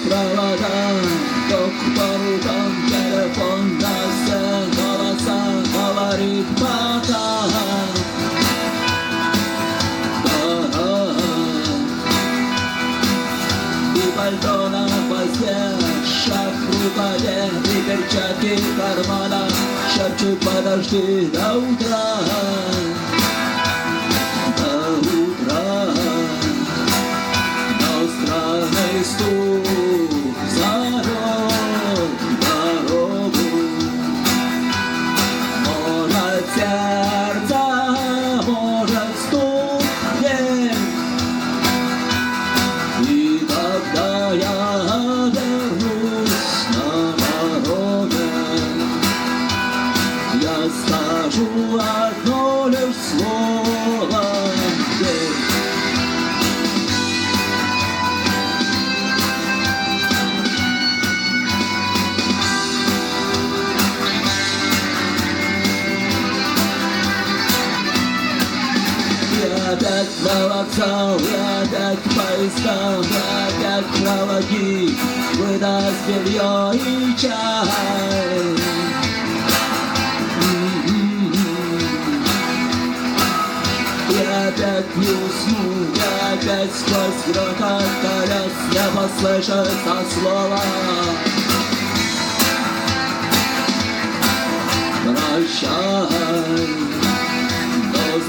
проводам, ток по рукам, телефон на все голоса, говорит пока. И пальто на хвосте, шаг в рукаве, и перчатки в карманах, шепчут подожди до утра. Странный стук зовет дорогу, может сердце, может стук дверь. И когда я вернусь на дороге, я скажу одно лишь слово «дверь». Опять на вокзал, опять поезда, опять проводник выдаст белье и чай. И опять не усну, и опять сквозь грохот колес не послышится слова. Прощай.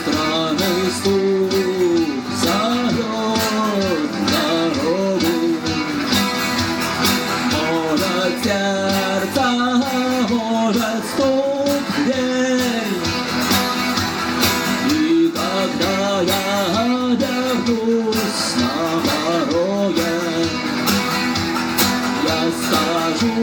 Странный стук зовет дорогу, может сердце, может стук в дверь. И когда я вернусь на дороге, я скажу